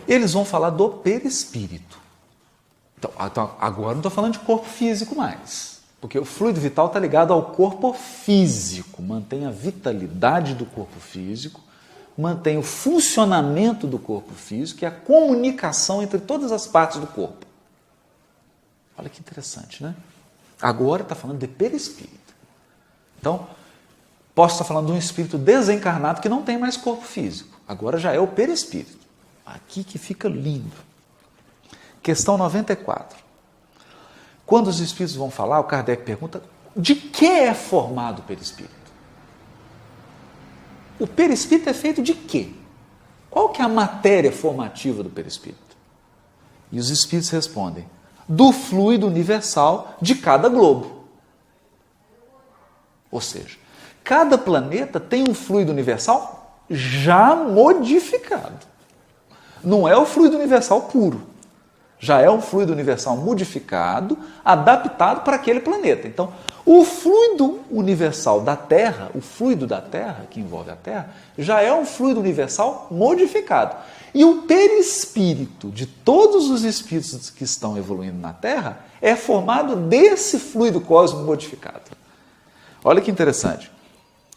Eles vão falar do perispírito. Então agora não estou falando de corpo físico mais, porque o fluido vital está ligado ao corpo físico, mantém a vitalidade do corpo físico, mantém o funcionamento do corpo físico e a comunicação entre todas as partes do corpo. Olha que interessante, né? Agora está falando de perispírito. Então, posso estar falando de um espírito desencarnado que não tem mais corpo físico. Agora já é o perispírito. Aqui que fica lindo. Questão 94. Quando os espíritos vão falar, o Kardec pergunta, de que é formado o perispírito? O perispírito é feito de quê? Qual que é a matéria formativa do perispírito? E os espíritos respondem, do fluido universal de cada globo. Ou seja, cada planeta tem um fluido universal já modificado. Não é o fluido universal puro. Já é um fluido universal modificado, adaptado para aquele planeta. Então, o fluido universal da Terra, o fluido da Terra, que envolve a Terra, já é um fluido universal modificado. E o perispírito de todos os espíritos que estão evoluindo na Terra é formado desse fluido cósmico modificado. Olha que interessante.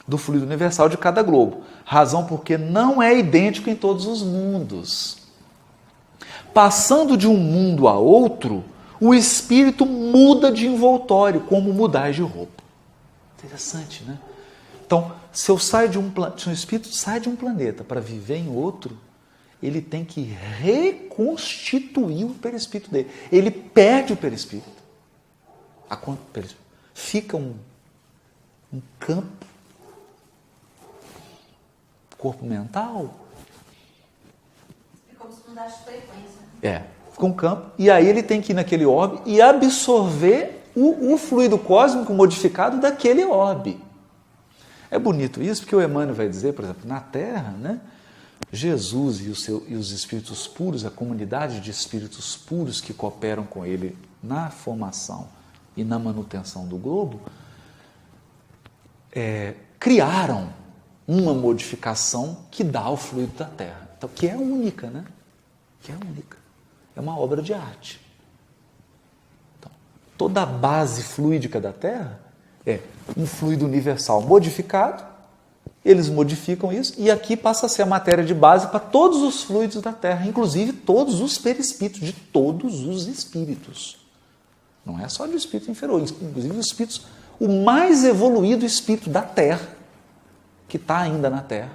Do fluido universal de cada globo. Razão porque não é idêntico em todos os mundos. Passando de um mundo a outro, o espírito muda de envoltório, como mudar de roupa. Interessante, né? Então, se um espírito sai de um planeta para viver em outro, ele tem que reconstituir o perispírito dele. Ele perde o perispírito. Fica um campo, corpo mental. É como se mudasse de frequência. Fica um campo, e aí ele tem que ir naquele orbe e absorver o fluido cósmico modificado daquele orbe. É bonito isso, porque o Emmanuel vai dizer, por exemplo, na Terra, né, Jesus e os espíritos puros, a comunidade de espíritos puros que cooperam com ele na formação e na manutenção do globo, criaram uma modificação que dá ao fluido da Terra. Então, que é única, né? Que é única. É uma obra de arte. Então, toda a base fluídica da Terra é um fluido universal modificado, eles modificam isso, e aqui passa a ser a matéria de base para todos os fluidos da Terra, inclusive todos os perispíritos, de todos os espíritos. Não é só de espírito inferior, inclusive os espíritos, o mais evoluído espírito da Terra, que está ainda na Terra,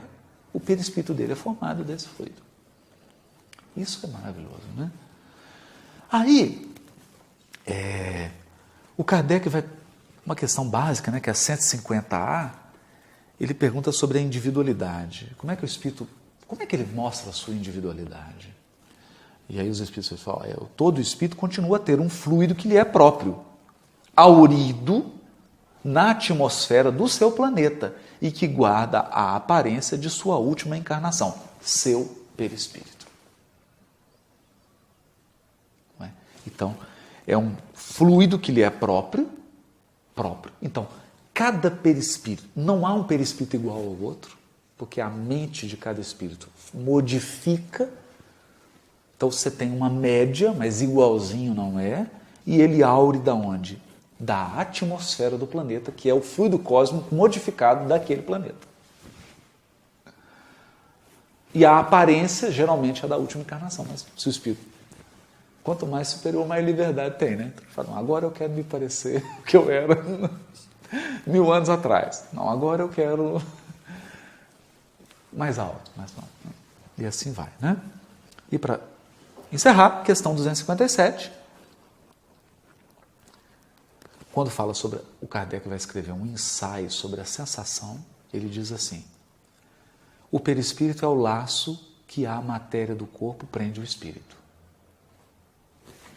o perispírito dele é formado desse fluido. Isso é maravilhoso, né? Aí, o Kardec vai, uma questão básica, né, que é a 150A, ele pergunta sobre a individualidade. Como é que o espírito, como é que ele mostra a sua individualidade? E aí os espíritos falam, todo espírito continua a ter um fluido que lhe é próprio, aurido na atmosfera do seu planeta e que guarda a aparência de sua última encarnação, seu perispírito. Então, é um fluido que lhe é próprio. Então, cada perispírito, não há um perispírito igual ao outro, porque a mente de cada espírito modifica. Então, você tem uma média, mas igualzinho não é, e ele aure da onde? Da atmosfera do planeta, que é o fluido cósmico modificado daquele planeta. E a aparência, geralmente, é da última encarnação, mas se o espírito, quanto mais superior, mais liberdade tem, né? Então, falam, agora eu quero me parecer o que eu era 1000 anos atrás. Não, agora eu quero mais alto, mais alto. E assim vai, né? E para encerrar, questão 257. Quando fala sobre, o Kardec vai escrever um ensaio sobre a sensação, ele diz assim, o perispírito é o laço que a matéria do corpo prende o espírito.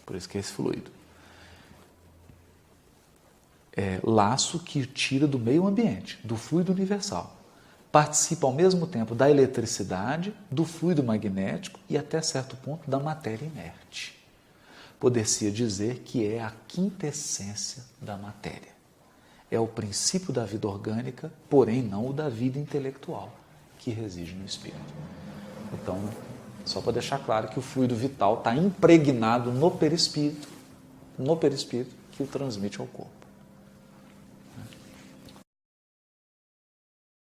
Por isso que é esse fluido. É laço que tira do meio ambiente, do fluido universal. Participa ao mesmo tempo da eletricidade, do fluido magnético e até certo ponto da matéria inerte. Poder-se dizer que é a quintessência da matéria. É o princípio da vida orgânica, porém não o da vida intelectual, que reside no espírito. Então, Só para deixar claro que o fluido vital está impregnado no perispírito, que o transmite ao corpo.